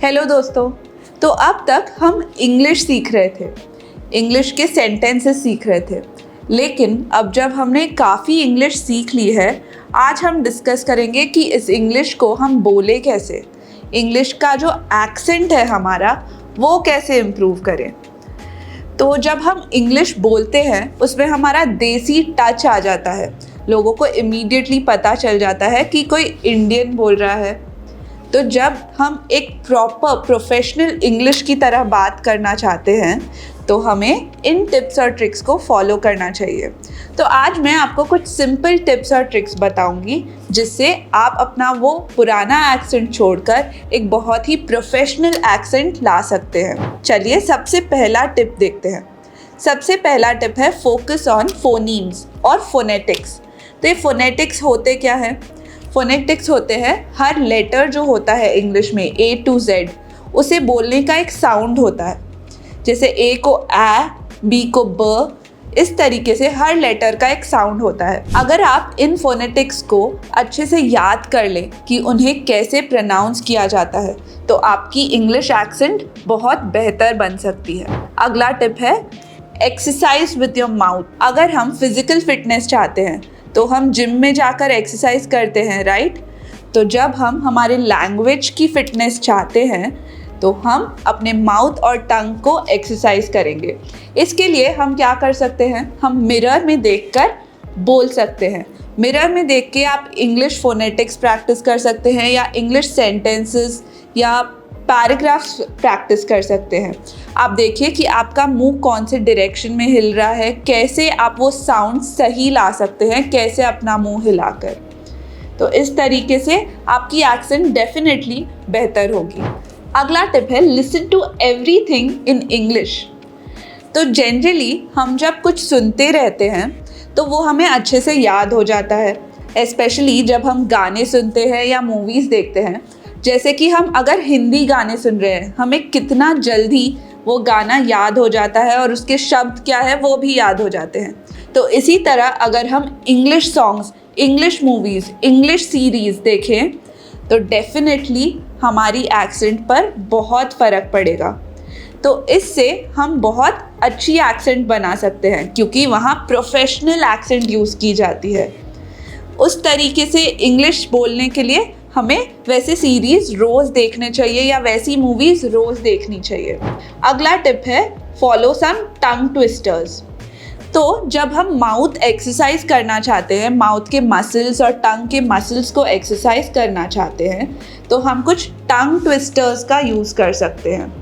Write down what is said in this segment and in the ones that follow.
Hello दोस्तों। तो अब तक हम इंग्लिश सीख रहे थे, इंग्लिश के सेंटेंसेस सीख रहे थे, लेकिन अब जब हमने काफ़ी इंग्लिश सीख ली है, आज हम डिस्कस करेंगे कि इस इंग्लिश को हम बोले कैसे, इंग्लिश का जो एक्सेंट है हमारा वो कैसे इम्प्रूव करें। तो जब हम इंग्लिश बोलते हैं उसमें हमारा देसी टच आ जाता है, लोगों को इमीडिएटली पता चल जाता है कि कोई इंडियन बोल रहा है। तो जब हम एक प्रॉपर प्रोफेशनल इंग्लिश की तरह बात करना चाहते हैं तो हमें इन टिप्स और ट्रिक्स को फॉलो करना चाहिए। तो आज मैं आपको कुछ सिंपल टिप्स और ट्रिक्स बताऊंगी जिससे आप अपना वो पुराना एक्सेंट छोड़कर एक बहुत ही प्रोफेशनल एक्सेंट ला सकते हैं। चलिए सबसे पहला टिप देखते हैं। सबसे पहला टिप है फोकस ऑन फोनीम्स और फोनेटिक्स। तो ये फोनेटिक्स होते क्या है? फोनेटिक्स होते हैं हर लेटर जो होता है इंग्लिश में A to Z, उसे बोलने का एक साउंड होता है। जैसे A को A, B को ब, इस तरीके से हर लेटर का एक साउंड होता है। अगर आप इन फोनेटिक्स को अच्छे से याद कर लें कि उन्हें कैसे प्रोनाउंस किया जाता है तो आपकी इंग्लिश एक्सेंट बहुत बेहतर बन सकती है। अगला टिप है एक्सरसाइज विद योर माउथ। अगर हम फिजिकल फिटनेस चाहते हैं तो हम जिम में जाकर एक्सरसाइज करते हैं, राइट? तो जब हम हमारे लैंग्वेज की फिटनेस चाहते हैं तो हम अपने माउथ और टंग को एक्सरसाइज करेंगे। इसके लिए हम क्या कर सकते हैं? हम मिरर में देखकर बोल सकते हैं। मिरर में देख के आप इंग्लिश फोनेटिक्स प्रैक्टिस कर सकते हैं या इंग्लिश सेंटेंसेस या पैराग्राफ्स प्रैक्टिस कर सकते हैं। आप देखिए कि आपका मुंह कौन से डायरेक्शन में हिल रहा है, कैसे आप वो साउंड सही ला सकते हैं, कैसे अपना मुंह हिलाकर। तो इस तरीके से आपकी एक्सेंट डेफिनेटली बेहतर होगी। अगला टिप है listen to everything in English. तो जनरली हम जब कुछ सुनते रहते हैं तो वो हमें अच्छे से याद हो जाता है, स्पेशली जब हम गाने सुनते हैं या मूवीज़ देखते हैं। जैसे कि हम अगर हिंदी गाने सुन रहे हैं, हमें कितना जल्दी वो गाना याद हो जाता है और उसके शब्द क्या है वो भी याद हो जाते हैं। तो इसी तरह अगर हम English songs, English movies, English series देखें तो डेफिनेटली हमारी एक्सेंट पर बहुत फ़र्क पड़ेगा। तो इससे हम बहुत अच्छी एक्सेंट बना सकते हैं क्योंकि वहाँ प्रोफेशनल एक्सेंट यूज़ की जाती है। उस तरीके से इंग्लिश बोलने के लिए हमें वैसे सीरीज़ रोज़ देखने चाहिए या वैसी मूवीज़ रोज़ देखनी चाहिए। अगला टिप है फॉलो सम टंग ट्विस्टर्स। तो जब हम माउथ एक्सरसाइज करना चाहते हैं, माउथ के मसल्स और टंग के मसल्स को एक्सरसाइज करना चाहते हैं तो हम कुछ टंग ट्विस्टर्स का यूज़ कर सकते हैं।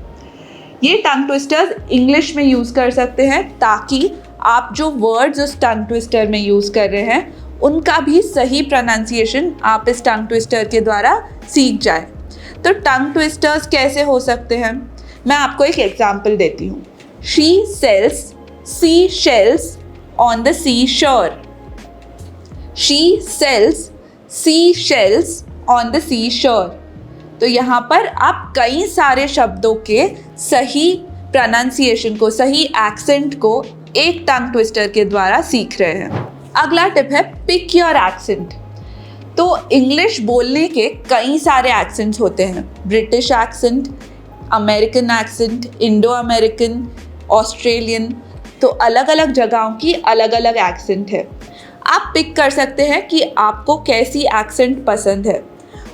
ये टंग ट्विस्टर्स इंग्लिश में यूज़ कर सकते हैं ताकि आप जो वर्ड्स उस टंग ट्विस्टर में यूज़ कर रहे हैं उनका भी सही प्रोनाउंसिएशन आप इस टंग ट्विस्टर के द्वारा सीख जाएं। तो टंग ट्विस्टर्स कैसे हो सकते हैं? मैं आपको एक एग्जांपल देती हूँ। She sells sea shells on the sea shore. She sells sea shells on the sea shore. तो यहाँ पर आप कई सारे शब्दों के सही प्रोनाउंसिएशन को, सही एक्सेंट को एक टंग ट्विस्टर के द्वारा सीख रहे हैं। अगला टिप है पिक योर एक्सेंट। तो इंग्लिश बोलने के कई सारे एक्सेंट्स होते हैं। British accent, American accent, Indo American, Australian. तो अलग अलग जगहों की अलग अलग एक्सेंट है। आप पिक कर सकते हैं कि आपको कैसी एक्सेंट पसंद है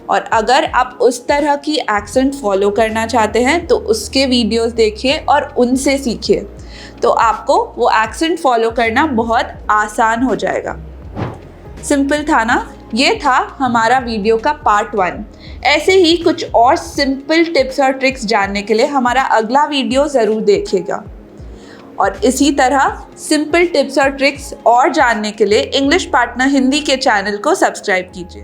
और अगर आप उस तरह की एक्सेंट फॉलो करना चाहते हैं तो उसके वीडियोस देखिए और उनसे सीखिए, तो आपको वो एक्सेंट फॉलो करना बहुत आसान हो जाएगा। सिंपल था ना? ये था हमारा वीडियो का पार्ट 1। ऐसे ही कुछ और सिंपल टिप्स और ट्रिक्स जानने के लिए हमारा अगला वीडियो ज़रूर देखिएगा। और इसी तरह सिंपल टिप्स और ट्रिक्स और जानने के लिए इंग्लिश पार्टनर हिंदी के चैनल को सब्सक्राइब कीजिए।